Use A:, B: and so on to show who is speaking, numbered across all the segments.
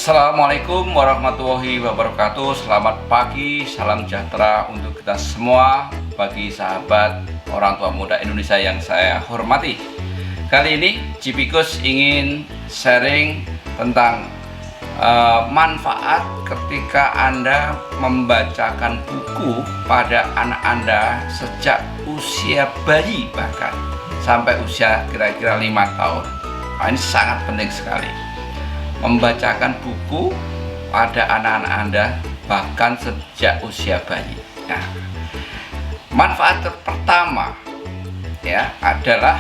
A: Assalamualaikum warahmatullahi wabarakatuh. Selamat pagi, salam sejahtera untuk kita semua, bagi sahabat orang tua muda Indonesia yang saya hormati. Kali ini Cipikus ingin sharing tentang manfaat ketika Anda membacakan buku pada anak Anda sejak usia bayi, bahkan sampai usia kira-kira 5 tahun. Ini sangat penting sekali, membacakan buku pada anak-anak Anda bahkan sejak usia bayi. Nah, manfaat pertama ya adalah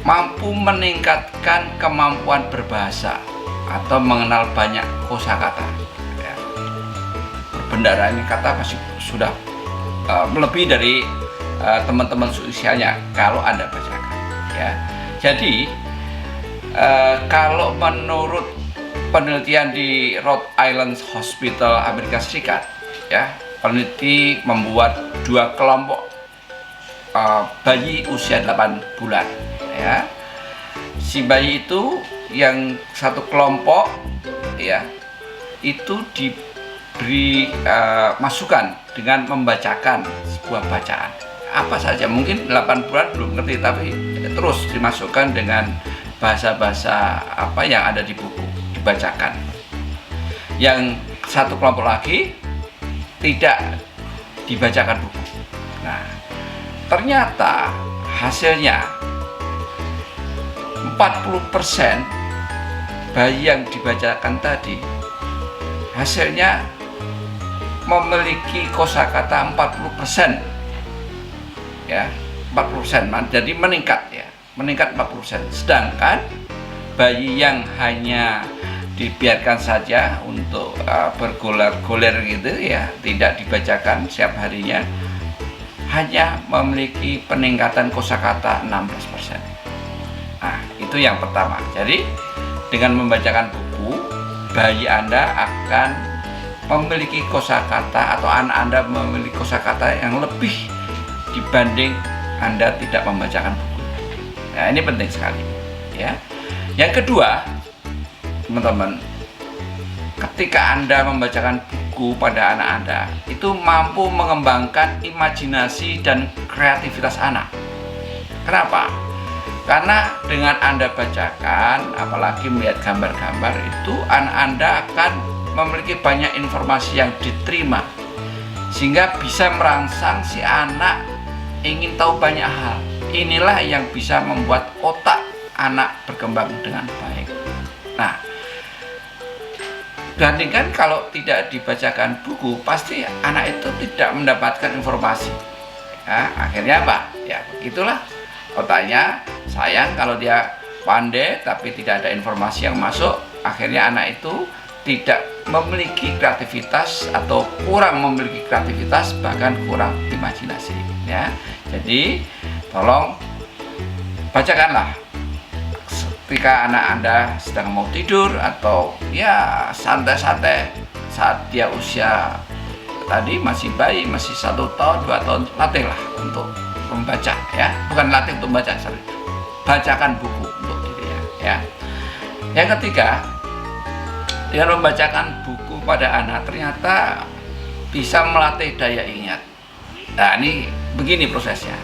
A: mampu meningkatkan kemampuan berbahasa atau mengenal banyak kosakata. Ya. Berbendara ini kata masih sudah lebih dari teman-teman seusianya kalau Anda bacakan. Ya, jadi kalau menurut penelitian di Rhode Island Hospital Amerika Serikat, ya, peneliti membuat 2 kelompok bayi usia 8 bulan. Ya, si bayi itu yang satu kelompok, ya, itu diberi masukan dengan membacakan sebuah bacaan apa saja. Mungkin 8 bulan belum ngerti, tapi terus dimasukkan dengan bahasa-bahasa apa yang ada di buku dibacakan. Yang satu kelompok lagi tidak dibacakan buku. Nah, ternyata hasilnya 40% bayi yang dibacakan tadi hasilnya memiliki kosakata 40%. Ya, 40%, jadi meningkat, ya, meningkat 40%. Sedangkan bayi yang hanya dibiarkan saja untuk bergulir-gulir gitu, ya, tidak dibacakan setiap harinya, hanya memiliki peningkatan kosakata 16%. Nah, itu yang pertama. Jadi dengan membacakan buku, bayi Anda akan memiliki kosakata, atau anak Anda memiliki kosakata yang lebih dibanding Anda tidak membacakan buku. Nah, ini penting sekali, ya. Yang kedua, teman-teman, ketika Anda membacakan buku pada anak Anda, itu mampu mengembangkan imajinasi dan kreativitas anak. Kenapa? Karena dengan Anda bacakan, apalagi melihat gambar-gambar, itu anak Anda akan memiliki banyak informasi yang diterima, sehingga bisa merangsang si anak ingin tahu banyak hal. Inilah yang bisa membuat otak anak berkembang dengan baik. Nah, bandingkan kalau tidak dibacakan buku, pasti anak itu tidak mendapatkan informasi. Ya, akhirnya apa? Ya, begitulah otaknya. Sayang kalau dia pandai tapi tidak ada informasi yang masuk, akhirnya anak itu tidak memiliki kreativitas atau kurang memiliki kreativitas, bahkan kurang imajinasi, ya. Jadi tolong bacakanlah ketika anak Anda sedang mau tidur, atau ya santai-santai saat dia usia tadi masih bayi, masih 1 tahun 2 tahun, latihlah untuk membaca, ya. Bukan latih untuk membaca, bacakan buku untuk dirinya, ya. Yang ketiga, dengan membacakan buku pada anak ternyata bisa melatih daya ingat. Nah, ini begini prosesnya.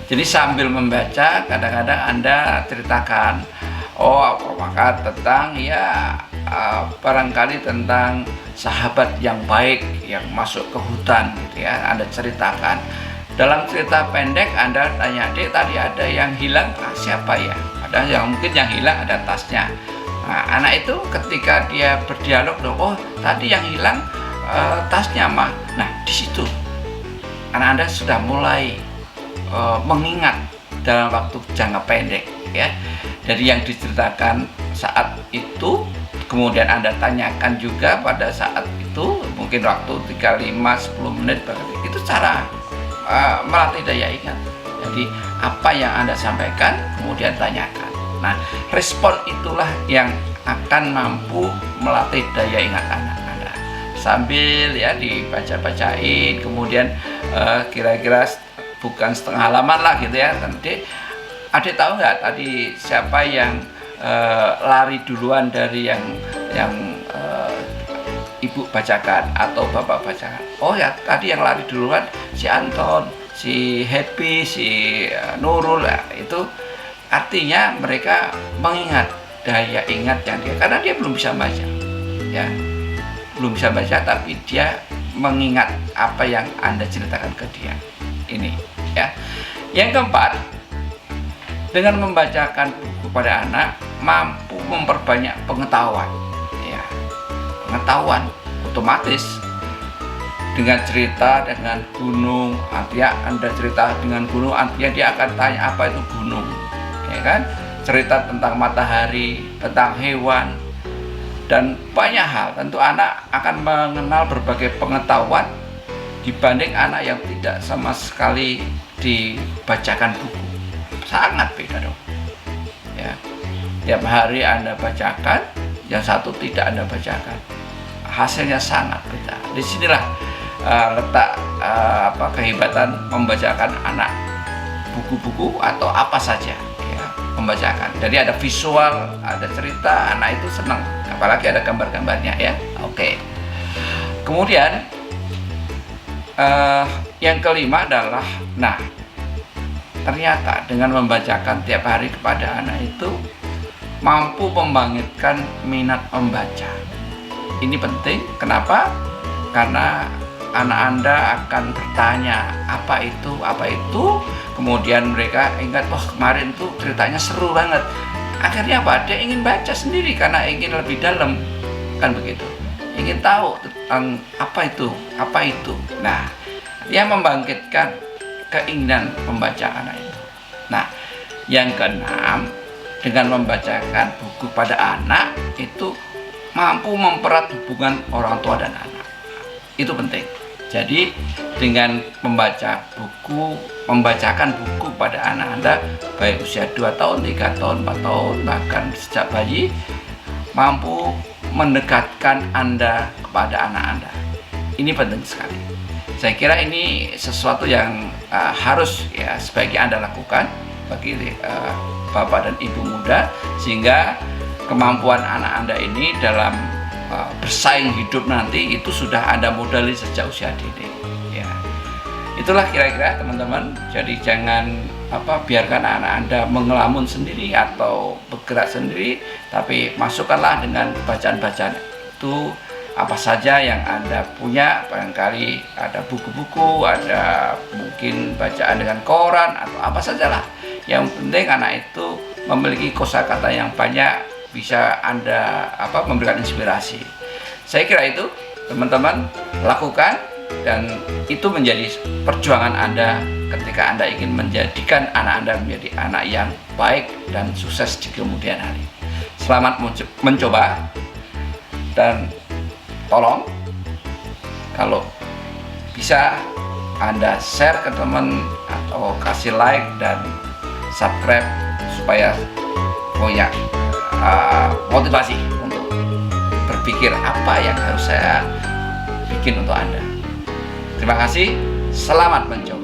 A: Jadi sambil membaca, kadang-kadang Anda ceritakan, oh, maka tentang, ya, barangkali tentang sahabat yang baik yang masuk ke hutan gitu, ya. Anda ceritakan. Dalam cerita pendek Anda tanya, "Dek, tadi ada yang hilang, siapa ya?" Ada yang mungkin yang hilang ada tasnya. Nah, anak itu ketika dia berdialog, "Oh, tadi yang hilang tasnya, mah." Nah, di situ anak Anda sudah mulai mengingat dalam waktu jangka pendek, ya. Jadi yang diceritakan saat itu, kemudian Anda tanyakan juga pada saat itu, mungkin waktu 3, 5, 10 menit, itu cara melatih daya ingat. Jadi apa yang Anda sampaikan kemudian tanyakan. Nah, respon itulah yang akan mampu melatih daya ingat anak Anda. Sambil, ya, dibaca-bacain, kemudian kira-kira bukan setengah halaman lah gitu, ya. Nanti adik tahu nggak tadi siapa yang lari duluan dari yang ibu bacakan atau bapak bacakan. Oh ya, tadi yang lari duluan si Anton, si Happy, si Nurul, ya, itu artinya mereka mengingat daya ingat yang dia, karena dia belum bisa baca, ya, belum bisa baca, tapi dia mengingat apa yang Anda ceritakan ke dia. Ini, ya. Yang keempat, dengan membacakan buku pada anak mampu memperbanyak pengetahuan, ya, pengetahuan otomatis. Dengan cerita dengan gunung, artinya Anda cerita dengan gunung, artinya dia akan tanya apa itu gunung, ya kan? Cerita tentang matahari, tentang hewan, dan banyak hal. Tentu anak akan mengenal berbagai pengetahuan dibanding anak yang tidak sama sekali dibacakan buku. Sangat beda dong, ya. Tiap hari Anda bacakan, yang satu tidak Anda bacakan, hasilnya sangat beda. Disinilah letak kehebatan membacakan anak buku-buku atau apa saja, ya, membacakan. Jadi ada visual, ada cerita, anak itu senang, apalagi ada gambar-gambarnya, ya. Oke. Kemudian yang kelima adalah, nah, ternyata dengan membacakan tiap hari kepada anak itu mampu membangkitkan minat membaca. Ini penting. Kenapa? Karena anak Anda akan bertanya apa itu, kemudian mereka ingat, wah kemarin tuh ceritanya seru banget. Akhirnya apa? Dia ingin baca sendiri karena ingin lebih dalam, kan begitu. Ingin tahu tentang apa itu. Nah, dia membangkitkan keinginan membaca anak itu. Nah, yang keenam, dengan membacakan buku pada anak itu mampu mempererat hubungan orang tua dan anak. Itu penting. Jadi dengan membacakan buku pada anak Anda, baik usia 2 tahun, 3 tahun, 4 tahun, bahkan sejak bayi, mampu mendekatkan Anda kepada anak Anda. Ini penting sekali. Saya kira ini sesuatu yang harus, ya, sebaiknya Anda lakukan bagi bapak dan ibu muda, sehingga kemampuan anak Anda ini dalam bersaing hidup nanti itu sudah Anda modali sejak usia dini, ya. Itulah kira-kira teman-teman. Jadi jangan biarkan anak Anda mengelamun sendiri atau bergerak sendiri, tapi masukkanlah dengan bacaan-bacaan itu apa saja yang Anda punya. Barangkali ada buku-buku, ada mungkin bacaan dengan koran atau apa sajalah. Yang penting anak itu memiliki kosakata yang banyak, bisa Anda memberikan inspirasi. Saya kira itu teman-teman lakukan, dan itu menjadi perjuangan Anda ketika Anda ingin menjadikan anak Anda menjadi anak yang baik dan sukses di kemudian hari. Selamat mencoba, dan tolong kalau bisa Anda share ke teman atau kasih like dan subscribe supaya punya motivasi untuk berpikir apa yang harus saya bikin untuk Anda. Terima kasih, selamat mencoba.